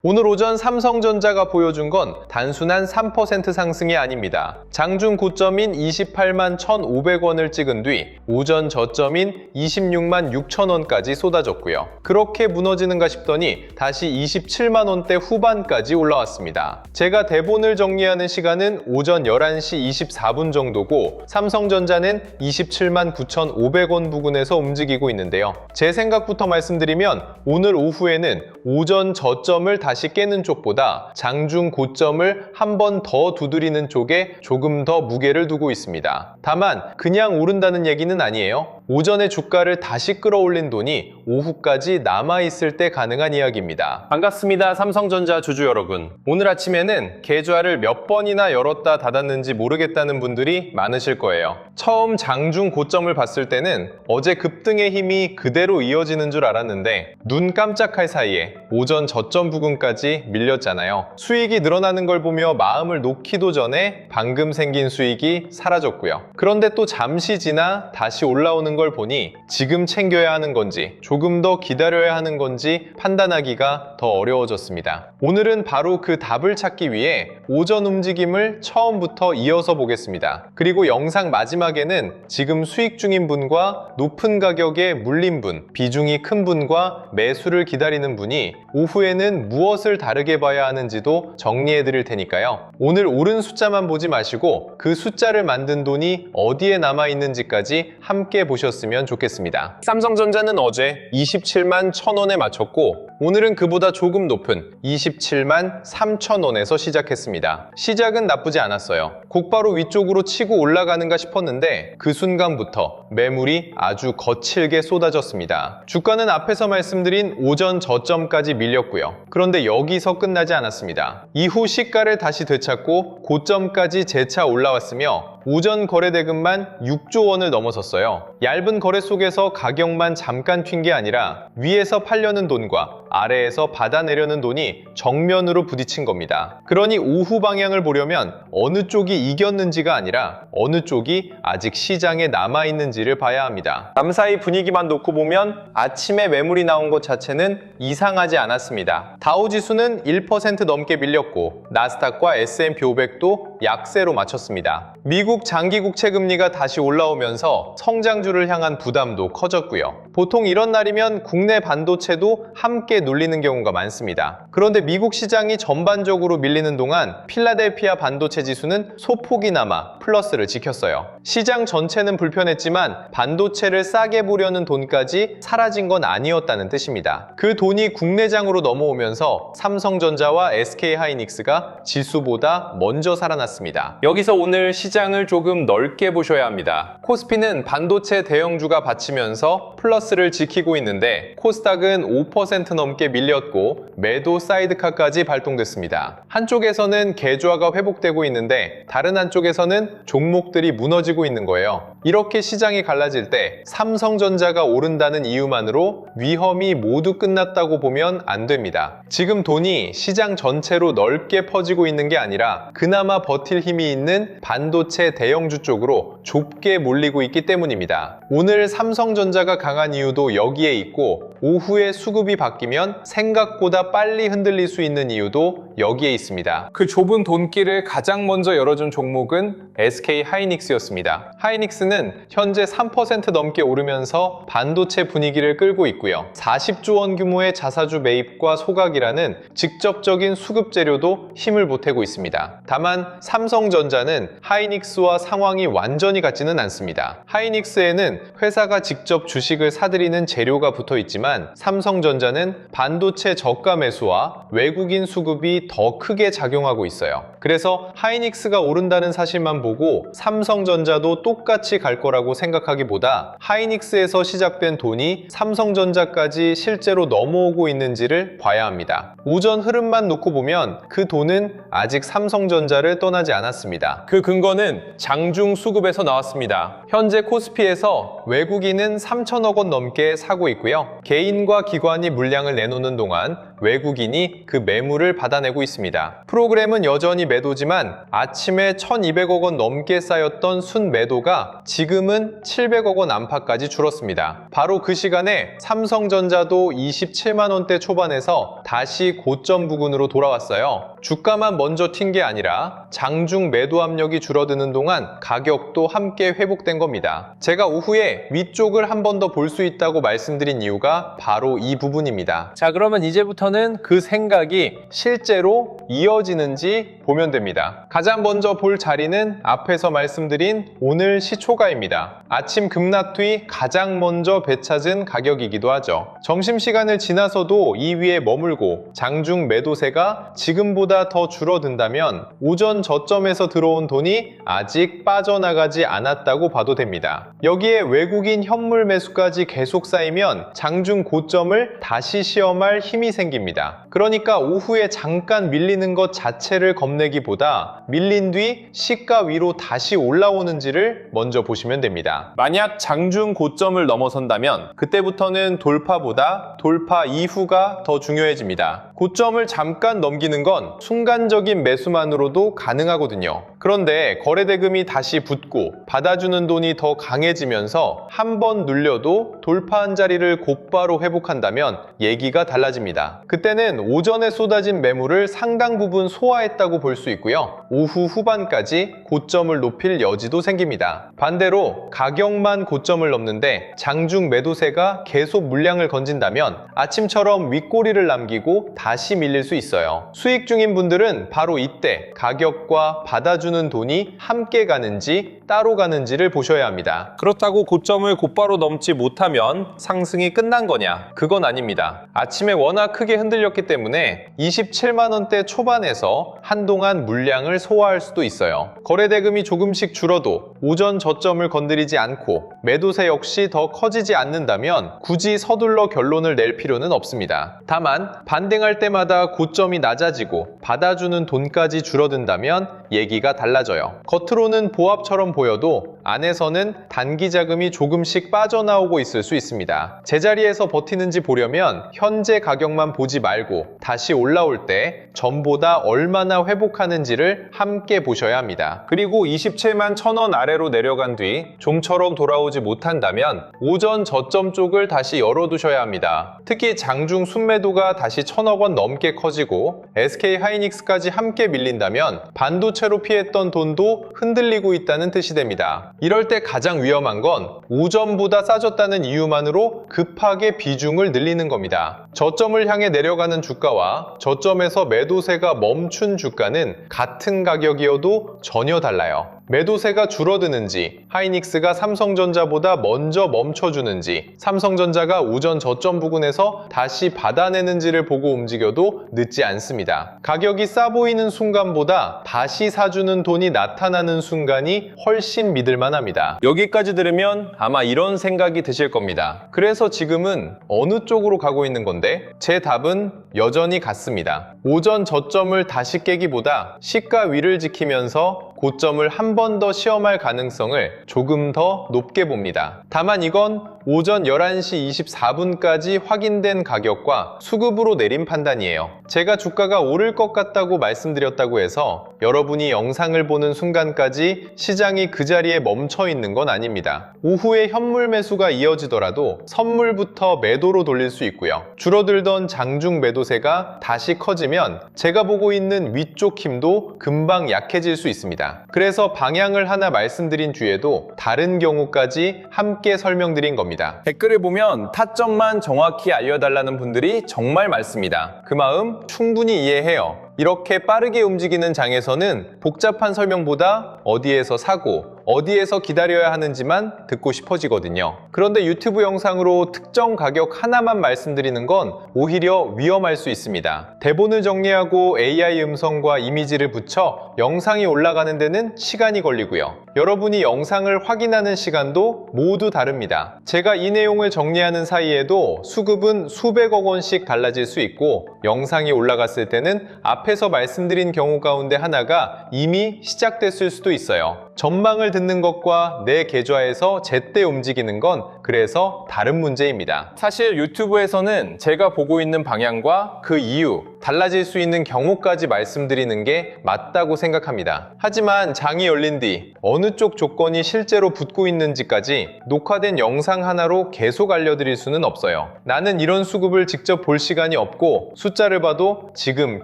오늘 오전 삼성전자가 보여준 건 단순한 3% 상승이 아닙니다. 장중 고점인 28만 1,500원을 찍은 뒤 오전 저점인 26만 6천원까지 쏟아졌고요. 그렇게 무너지는가 싶더니 다시 27만 원대 후반까지 올라왔습니다. 제가 대본을 정리하는 시간은 오전 11시 24분 정도고 삼성전자는 27만 9,500원 부근에서 움직이고 있는데요. 제 생각부터 말씀드리면 오늘 오후에는 오전 저점을 다시 깨는 쪽보다 장중 고점을 한 번 더 두드리는 쪽에 조금 더 무게를 두고 있습니다. 다만 그냥 오른다는 얘기는 아니에요. 오전에 주가를 다시 끌어올린 돈이 오후까지 남아있을 때 가능한 이야기입니다. 반갑습니다. 삼성전자 주주 여러분. 오늘 아침에는 계좌를 몇 번이나 열었다 닫았는지 모르겠다는 분들이 많으실 거예요. 처음 장중 고점을 봤을 때는 어제 급등의 힘이 그대로 이어지는 줄 알았는데 눈 깜짝할 사이에 오전 저점 부근까지 밀렸잖아요. 수익이 늘어나는 걸 보며 마음을 놓기도 전에 방금 생긴 수익이 사라졌고요. 그런데 또 잠시 지나 다시 올라오는 걸 보니 지금 챙겨야 하는 건지 조금 더 기다려야 하는 건지 판단하기가 더 어려워졌습니다. 오늘은 바로 그 답을 찾기 위해 오전 움직임을 처음부터 이어서 보겠습니다. 그리고 영상 마지막에는 지금 수익 중인 분과 높은 가격에 물린 분, 비중이 큰 분과 매수를 기다리는 분이 오후에는 무엇을 다르게 봐야 하는지도 정리해 드릴 테니까요. 오늘 오른 숫자만 보지 마시고 그 숫자를 만든 돈이 어디에 남아 있는지까지 함께 보셨으면 좋겠습니다. 삼성전자는 어제 27만 1,000원에 마쳤고 오늘은 그보다 조금 높은 27만 3,000원에서 시작했습니다. 시작은 나쁘지 않았어요. 곧바로 위쪽으로 치고 올라가는가 싶었는데 그 순간부터 매물이 아주 거칠게 쏟아졌습니다. 주가는 앞에서 말씀드린 오전 저점까지 밀렸고요. 그런데 여기서 끝나지 않았습니다. 이후 시가를 다시 되찾고 고점까지 재차 올라왔으며 오전 거래대금만 6조 원을 넘어섰어요. 얇은 거래 속에서 가격만 잠깐 튄 게 아니라 위에서 팔려는 돈과 아래에서 받아내려는 돈이 정면으로 부딪힌 겁니다. 그러니 오후 방향을 보려면 어느 쪽이 이겼는지가 아니라 어느 쪽이 아직 시장에 남아있는지를 봐야 합니다. 밤사이 분위기만 놓고 보면 아침에 매물이 나온 것 자체는 이상하지 않았습니다. 다우지수는 1% 넘게 밀렸고 나스닥과 S&P 500도 약세로 마쳤습니다. 미국 장기 국채 금리가 다시 올라오면서 성장주를 향한 부담도 커졌고요. 보통 이런 날이면 국내 반도체도 함께 눌리는 경우가 많습니다. 그런데 미국 시장이 전반적으로 밀리는 동안 필라델피아 반도체 지수는 소폭이나마 플러스를 지켰어요. 시장 전체는 불편했지만 반도체를 싸게 보려는 돈까지 사라진 건 아니었다는 뜻입니다. 그 돈이 국내장으로 넘어오면서 삼성전자와 SK하이닉스가 지수보다 먼저 살아났습니다. 여기서 오늘 시장을 조금 넓게 보셔야 합니다. 코스피는 반도체 대형주가 받치면서 플러스를 지키고 있는데 코스닥은 5% 넘게 밀렸고 매도 사이드카까지 발동됐습니다. 한쪽에서는 계좌가 회복되고 있는데 다른 한쪽에서는 종목들이 무너지고 있는 거예요. 이렇게 시장이 갈라질 때 삼성전자가 오른다는 이유만으로 위험이 모두 끝났다고 보면 안 됩니다. 지금 돈이 시장 전체로 넓게 퍼지고 있는 게 아니라 그나마 버틸 힘이 있는 반도체 대형주 쪽으로 좁게 몰리고 있기 때문입니다. 오늘 삼성전자가 강한 이유도 여기에 있고 오후에 수급이 바뀌면 생각보다 빨리 흔들릴 수 있는 이유도 여기에 있습니다. 그 좁은 돈길을 가장 먼저 열어준 종목은 SK하이닉스였습니다. 하이닉스는 현재 3% 넘게 오르면서 반도체 분위기를 끌고 있고요. 40조 원 규모의 자사주 매입과 소각이라는 직접적인 수급 재료도 힘을 보태고 있습니다. 다만 삼성전자는 하이닉스와 상황이 완전히 같지는 않습니다. 하이닉스에는 회사가 직접 주식을 사들이는 재료가 붙어 있지만 삼성전자는 반도체 저가 매수와 외국인 수급이 더 크게 작용하고 있어요. 그래서 하이닉스가 오른다는 사실만 보고 삼성전자도 똑같이 갈 거라고 생각하기보다 하이닉스에서 시작된 돈이 삼성전자까지 실제로 넘어오고 있는지를 봐야 합니다. 오전 흐름만 놓고 보면 그 돈은 아직 삼성전자를 떠나지 않았습니다. 그 근거는 장중 수급에서 나왔습니다. 현재 코스피에서 외국인은 3천억 원 넘게 사고 있고요. 개인과 기관이 물량을 내놓는 동안 외국인이 그 매물을 받아내고 있습니다. 프로그램은 여전히 매도지만 아침에 1,200억 원 넘게 쌓였던 순매도가 지금은 700억 원 안팎까지 줄었습니다. 바로 그 시간에 삼성전자도 27만 원대 초반에서 다시 고점 부근으로 돌아왔어요. 주가만 먼저 튄 게 아니라 장중 매도 압력이 줄어드는 동안 가격도 함께 회복된 겁니다. 제가 오후에 위쪽을 한 번 더 볼 수 있다고 말씀드린 이유가 바로 이 부분입니다. 자, 그러면 이제부터는 그 생각이 실제로 이어지는지 보면 됩니다. 가장 먼저 볼 자리는 앞에서 말씀드린 오늘 시초가입니다. 아침 급락 뒤 가장 먼저 배찾은 가격이기도 하죠. 점심시간을 지나서도 이 위에 머물고 장중 매도세가 지금보다 더 줄어든다면 오전 저점에서 들어온 돈이 아직 빠져나가지 않았다고 봐도 됩니다. 여기에 외국인 현물 매수까지 계속 쌓이면 장중 고점을 다시 시험할 힘이 생깁니다. 그러니까 오후에 잠깐 밀리는 것 자체를 겁내기보다 밀린 뒤 시가 위로 다시 올라오는지를 먼저 보시면 됩니다. 만약 장중 고점을 넘어선다면 그때부터는 돌파보다 돌파 이후가 더 중요해집니다. 고점을 잠깐 넘기는 건 순간적인 매수만으로도 가능하거든요. 그런데 거래대금이 다시 붙고 받아주는 돈이 더 강해지면서 한 번 눌려도 돌파한 자리를 곧바로 회복한다면 얘기가 달라집니다. 그때는 오전에 쏟아진 매물을 상당 부분 소화했다고 볼 수 있고요. 오후 후반까지 고점을 높일 여지도 생깁니다. 반대로 가격만 고점을 넘는데 장중 매도세가 계속 물량을 건진다면 아침처럼 윗꼬리를 남기고 다시 밀릴 수 있어요. 수익 중인 분들은 바로 이때 가격과 받아주는 돈이 함께 가는지 따로 가는지를 보셔야 합니다. 그렇다고 고점을 곧바로 넘지 못하면 상승이 끝난 거냐? 그건 아닙니다. 아침에 워낙 크게 흔들렸기 때문에 27만 원대 초반에서 한동안 물량을 소화할 수도 있어요. 거래대금이 조금씩 줄어도 오전 저점을 건드리지 않고 매도세 역시 더 커지지 않는다면 굳이 서둘러 결론을 낼 필요는 없습니다. 다만 반등할 때마다 고점이 낮아지고 받아주는 돈까지 줄어든다면 얘기가 달라져요. 겉으로는 보합처럼 보여도 안에서는 단기 자금이 조금씩 빠져나오고 있을 수 있습니다. 제자리에서 버티는지 보려면 현재 가격만 보지 말고 다시 올라올 때 전보다 얼마나 회복하는지를 함께 보셔야 합니다. 그리고 27만 1,000원 아래로 내려간 뒤 좀처럼 돌아오지 못한다면 오전 저점 쪽을 다시 열어두셔야 합니다. 특히 장중 순매도가 다시 1,000억 원 넘게 커지고 SK 하이닉스까지 함께 밀린다면 반도체로 피했던 돈도 흔들리고 있다는 뜻이 됩니다. 이럴 때 가장 위험한 건 오전보다 싸졌다는 이유만으로 급하게 비중을 늘리는 겁니다. 저점을 향해 내려가는 주가와 저점에서 매도세가 멈춘 주가는 같은 가격이어도 전혀 달라요. 매도세가 줄어드는지, 하이닉스가 삼성전자보다 먼저 멈춰주는지, 삼성전자가 오전 저점 부근에서 다시 받아내는지를 보고 움직여도 늦지 않습니다. 가격이 싸 보이는 순간보다 다시 사주는 돈이 나타나는 순간이 훨씬 믿을만 합니다. 여기까지 들으면 아마 이런 생각이 드실 겁니다. 그래서 지금은 어느 쪽으로 가고 있는 건데? 제 답은 여전히 같습니다. 오전 저점을 다시 깨기보다 시가 위를 지키면서 고점을 한 번 더 시험할 가능성을 조금 더 높게 봅니다. 다만 이건 오전 11시 24분까지 확인된 가격과 수급으로 내린 판단이에요. 제가 주가가 오를 것 같다고 말씀드렸다고 해서 여러분이 영상을 보는 순간까지 시장이 그 자리에 멈춰 있는 건 아닙니다. 오후에 현물 매수가 이어지더라도 선물부터 매도로 돌릴 수 있고요. 줄어들던 장중 매도세가 다시 커지면 제가 보고 있는 위쪽 힘도 금방 약해질 수 있습니다. 그래서 방향을 하나 말씀드린 뒤에도 다른 경우까지 함께 설명드린 겁니다. 댓글을 보면 타점만 정확히 알려달라는 분들이 정말 많습니다. 그 마음 충분히 이해해요. 이렇게 빠르게 움직이는 장에서는 복잡한 설명보다 어디에서 사고 어디에서 기다려야 하는지만 듣고 싶어지거든요. 그런데 유튜브 영상으로 특정 가격 하나만 말씀드리는 건 오히려 위험할 수 있습니다. 대본을 정리하고 AI 음성과 이미지를 붙여 영상이 올라가는 데는 시간이 걸리고요. 여러분이 영상을 확인하는 시간도 모두 다릅니다. 제가 이 내용을 정리하는 사이에도 수급은 수백억 원씩 달라질 수 있고 영상이 올라갔을 때는 앞에서 말씀드린 경우 가운데 하나가 이미 시작됐을 수도 있어요. 전망을 듣는 것과 내 계좌에서 제때 움직이는 건 그래서 다른 문제입니다. 사실 유튜브에서는 제가 보고 있는 방향과 그 이유, 달라질 수 있는 경우까지 말씀드리는 게 맞다고 생각합니다. 하지만 장이 열린 뒤 어느 쪽 조건이 실제로 붙고 있는지까지 녹화된 영상 하나로 계속 알려드릴 수는 없어요. 나는 이런 수급을 직접 볼 시간이 없고 숫자를 봐도 지금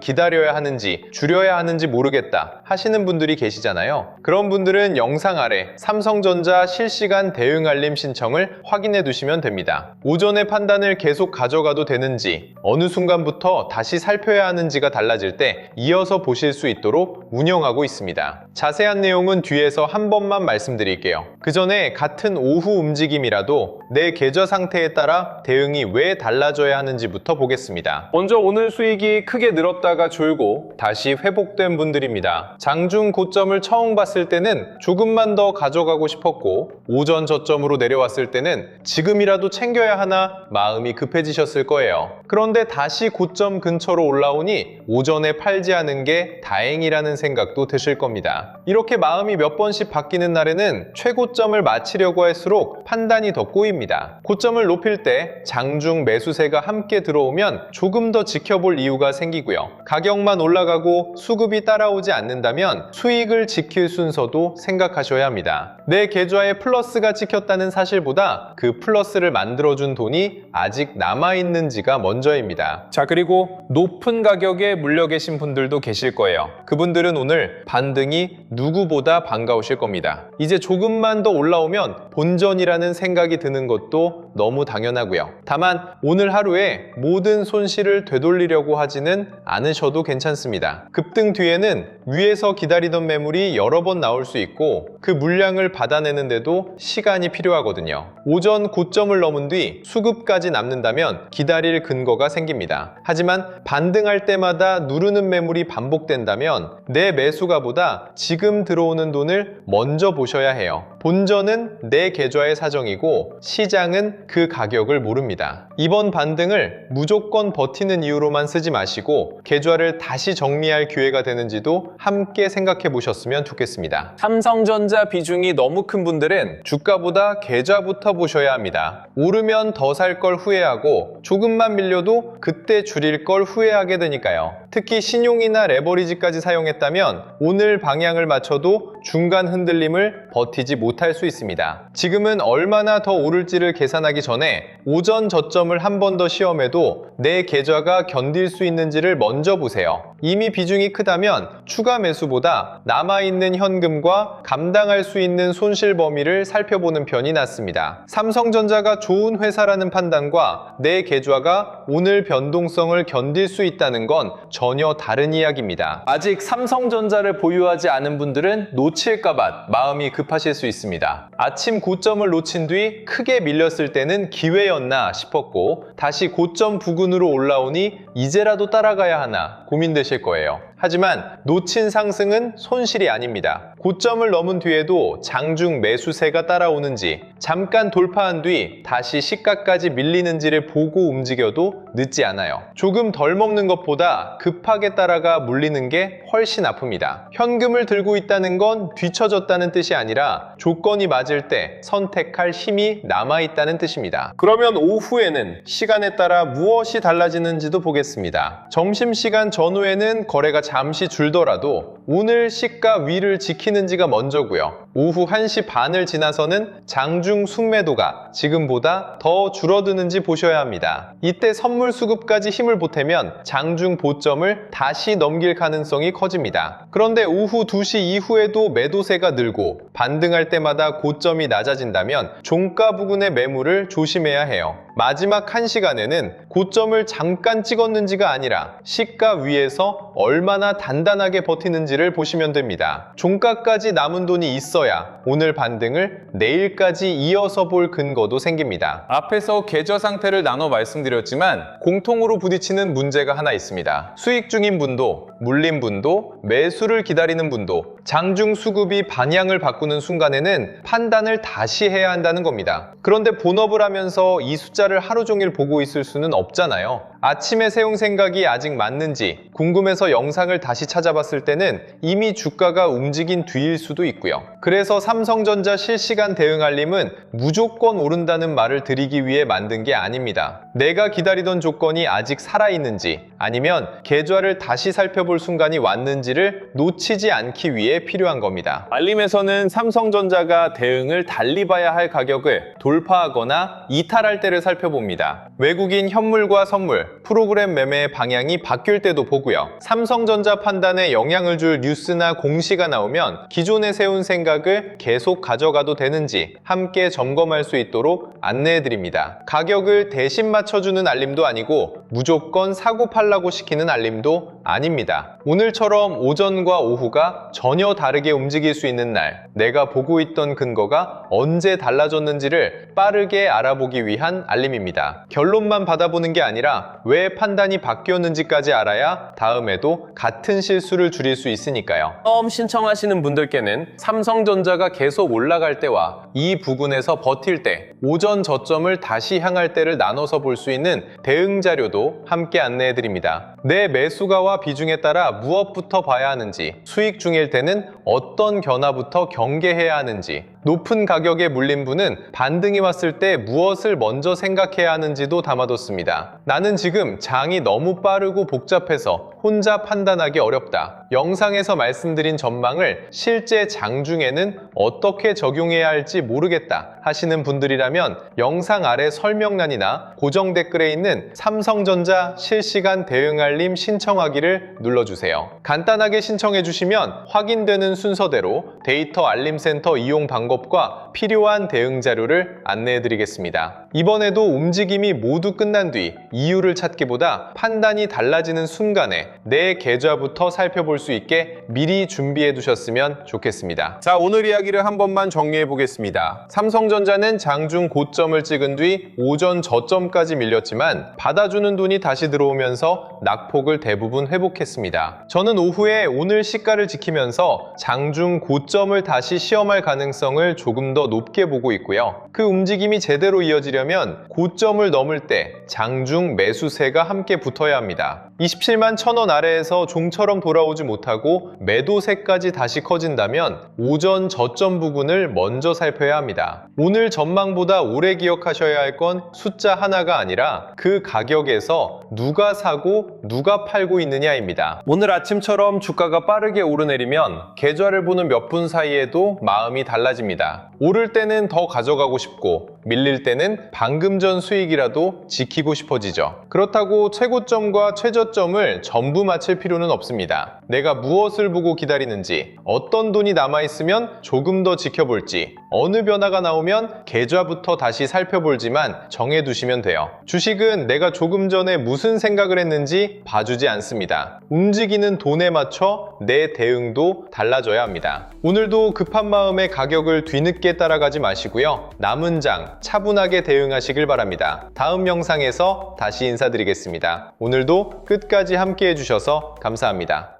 기다려야 하는지 줄여야 하는지 모르겠다 하시는 분들이 계시잖아요. 그런 분들은 영상 아래 삼성전자 실시간 대응 알림 신청을 확인해 두시면 됩니다. 오전의 판단을 계속 가져가도 되는지, 어느 순간부터 다시 살펴야 하는지가 달라질 때 이어서 보실 수 있도록 운영하고 있습니다. 자세한 내용은 뒤에서 한 번만 말씀드릴게요. 그 전에 같은 오후 움직임이라도 내 계좌 상태에 따라 대응이 왜 달라져야 하는지부터 보겠습니다. 먼저 오늘 수익이 크게 늘었다가 졸고 다시 회복된 분들입니다. 장중 고점을 처음 봤을 때는 조금만 더 가져가고 싶었고, 오전 저점으로 내려왔을 때는 지금이라도 챙겨야 하나 마음이 급해지셨을 거예요. 그런데 다시 고점 근처로 올라오니 오전에 팔지 않은 게 다행이라는 생각도 드실 겁니다. 이렇게 마음이 몇 번씩 바뀌는 날에는 최고점을 맞추려고 할수록 판단이 더 꼬입니다. 고점을 높일 때 장중 매수세가 함께 들어오면 조금 더 지켜볼 이유가 생기고요. 가격만 올라가고 수급이 따라오지 않는다면 수익을 지킬 순서도 생각하셔야 합니다. 내 계좌에 플러스가 찍혔다는 사실보다 그 플러스를 만들어준 돈이 아직 남아있는지가 먼저입니다. 자, 그리고 높은 가격에 물려 계신 분들도 계실 거예요. 그분들은 오늘 반등이 누구보다 반가우실 겁니다. 이제 조금만 더 올라오면 본전이라는 생각이 드는 것도 너무 당연하고요. 다만 오늘 하루에 모든 손실을 되돌리려고 하지는 않으셔도 괜찮습니다. 급등 뒤에는 위에서 기다리던 매물이 여러 번 나올 수 있고 그 물량을 받아내는데도 시간이 필요하거든요. 오전 고점을 넘은 뒤 수급까지 남는다면 기다릴 근거가 생깁니다. 하지만 반등할 때마다 누르는 매물이 반복된다면 내 매수가보다 지금 들어오는 돈을 먼저 보셔야 해요. 본전은 내 계좌의 사정이고 시장은 그 가격을 모릅니다. 이번 반등을 무조건 버티는 이유로만 쓰지 마시고 계좌를 다시 정리할 기회가 되는지도 함께 생각해 보셨으면 좋겠습니다. 삼성전자 비중이 너무 큰 분들은 주가보다 계좌부터 보셔야 합니다. 오르면 더 살 걸 후회하고 조금만 밀려도 그때 줄일 걸 후회하게 되니까요. 특히 신용이나 레버리지까지 사용했다면 오늘 방향을 맞춰도 중간 흔들림을 버티지 못할 수 있습니다. 지금은 얼마나 더 오를지를 계산하기 전에 오전 저점을 한 번 더 시험해도 내 계좌가 견딜 수 있는지를 먼저 보세요. 이미 비중이 크다면 추가 매수보다 남아있는 현금과 감당할 수 있는 손실 범위를 살펴보는 편이 낫습니다. 삼성전자가 좋은 회사라는 판단과 내 계좌가 오늘 변동성을 견딜 수 있다는 건 전혀 다른 이야기입니다. 아직 삼성전자를 보유하지 않은 분들은 놓칠까봐 마음이 급하실 수 있습니다. 아침 고점을 놓친 뒤 크게 밀렸을 때는 기회였나 싶었고 다시 고점 부근으로 올라오니 이제라도 따라가야 하나 고민되실 거예요. 하지만 놓친 상승은 손실이 아닙니다. 고점을 넘은 뒤에도 장중 매수세가 따라오는지 잠깐 돌파한 뒤 다시 시가까지 밀리는지를 보고 움직여도 늦지 않아요. 조금 덜 먹는 것보다 급하게 따라가 물리는 게 훨씬 아픕니다. 현금을 들고 있다는 건 뒤처졌다는 뜻이 아니라 조건이 맞을 때 선택할 힘이 남아있다는 뜻입니다. 그러면 오후에는 시간에 따라 무엇이 달라지는지도 보겠습니다. 점심시간 전후에는 거래가 잠시 줄더라도 오늘 시가 위를 지키는지가 먼저고요. 오후 1시 반을 지나서는 장중 순매도가 지금보다 더 줄어드는지 보셔야 합니다. 이때 선물 수급까지 힘을 보태면 장중 고점을 다시 넘길 가능성이 커집니다. 그런데 오후 2시 이후에도 매도세가 늘고 반등할 때마다 고점이 낮아진다면 종가 부근의 매물을 조심해야 해요. 마지막 1시간에는 고점을 잠깐 찍었는지가 아니라 시가 위에서 얼마나 단단하게 버티는지를 보시면 됩니다. 종가까지 남은 돈이 있어야 오늘 반등을 내일까지 이어서 볼 근거도 생깁니다. 앞에서 계좌 상태를 나눠 말씀드렸지만 공통으로 부딪히는 문제가 하나 있습니다. 수익 중인 분도 물린 분도 매수를 기다리는 분도 장중 수급이 방향을 바꾸는 순간에는 판단을 다시 해야 한다는 겁니다. 그런데 본업을 하면서 이 숫자를 하루 종일 보고 있을 수는 없잖아요. 아침에 세운 생각이 아직 맞는지 궁금해서 영상을 다시 찾아봤을 때는 이미 주가가 움직인 뒤일 수도 있고요. 그래서 그래서 삼성전자 실시간 대응 알림은 무조건 오른다는 말을 드리기 위해 만든 게 아닙니다. 내가 기다리던 조건이 아직 살아있는지 아니면 계좌를 다시 살펴볼 순간이 왔는지를 놓치지 않기 위해 필요한 겁니다. 알림에서는 삼성전자가 대응을 달리 봐야 할 가격을 돌파하거나 이탈할 때를 살펴봅니다. 외국인 현물과 선물, 프로그램 매매의 방향이 바뀔 때도 보고요. 삼성전자 판단에 영향을 줄 뉴스나 공시가 나오면 기존에 세운 생각을 계속 가져가도 되는지 함께 점검할 수 있도록 안내해드립니다. 가격을 대신 맞춰주는 알림도 아니고 무조건 사고 팔라고 시키는 알림도 아닙니다. 오늘처럼 오전과 오후가 전혀 다르게 움직일 수 있는 날, 내가 보고 있던 근거가 언제 달라졌는지를 빠르게 알아보기 위한 알림입니다. 결론만 받아보는 게 아니라 왜 판단이 바뀌었는지까지 알아야 다음에도 같은 실수를 줄일 수 있으니까요. 처음 신청하시는 분들께는 삼성전자가 계속 올라갈 때와 이 부근에서 버틸 때, 오전 저점을 다시 향할 때를 나눠서 볼 수 있는 대응 자료도 함께 안내해드립니다. 내 매수가와 비중에 따라 무엇부터 봐야 하는지, 수익 중일 때는 어떤 변화부터 경계해야 하는지, 높은 가격에 물린 분은 반등이 왔을 때 무엇을 먼저 생각해야 하는지도 담아뒀습니다. 나는 지금 장이 너무 빠르고 복잡해서 혼자 판단하기 어렵다. 영상에서 말씀드린 전망을 실제 장중에는 어떻게 적용해야 할지 모르겠다 하시는 분들이라면 영상 아래 설명란이나 고정 댓글에 있는 삼성전자 실시간 대응 알림 신청하기를 눌러주세요. 간단하게 신청해 주시면 확인되는 순서대로 데이터 알림센터 이용 방법과 필요한 대응 자료를 안내해 드리겠습니다. 이번에도 움직임이 모두 끝난 뒤 이유를 찾기보다 판단이 달라지는 순간에 내 계좌부터 살펴볼 수 있게 미리 준비해 두셨으면 좋겠습니다. 자, 오늘 이야기를 한 번만 정리해 보겠습니다. 삼성전자는 장중 고점을 찍은 뒤 오전 저점까지 밀렸지만 받아주는 돈이 다시 들어오면서 낙폭을 대부분 회복했습니다. 저는 오후에 오늘 시가를 지키면서 장중 고점을 다시 시험할 가능성을 조금 더 높게 보고 있고요. 그 움직임이 제대로 이어지려면 고점을 넘을 때 장중 매수세가 함께 붙어야 합니다. 27만 1,000원 아래에서 종처럼 돌아오지 못하고 매도세까지 다시 커진다면 오전 저점 부근을 먼저 살펴야 합니다. 오늘 전망보다 오래 기억하셔야 할 건 숫자 하나가 아니라 그 가격에서 누가 사고 누가 팔고 있느냐입니다. 오늘 아침처럼 주가가 빠르게 오르내리면 계좌를 보는 몇 분 사이에도 마음이 달라집니다. 오를 때는 더 가져가고 싶고 밀릴 때는 방금 전 수익이라도 지키고 싶어지죠. 그렇다고 최고점과 최저점을 전부 맞힐 필요는 없습니다. 내가 무엇을 보고 기다리는지, 어떤 돈이 남아있으면 조금 더 지켜볼지, 어느 변화가 나오면 계좌부터 다시 살펴볼지만 정해두시면 돼요. 주식은 내가 조금 전에 무슨 생각을 했는지 봐주지 않습니다. 움직이는 돈에 맞춰 내 대응도 달라져야 합니다. 오늘도 급한 마음에 가격을 뒤늦게 따라가지 마시고요. 남은 장 차분하게 대응하시길 바랍니다. 다음 영상에서 다시 인사드리겠습니다. 오늘도 끝까지 함께 해주셔서 감사합니다.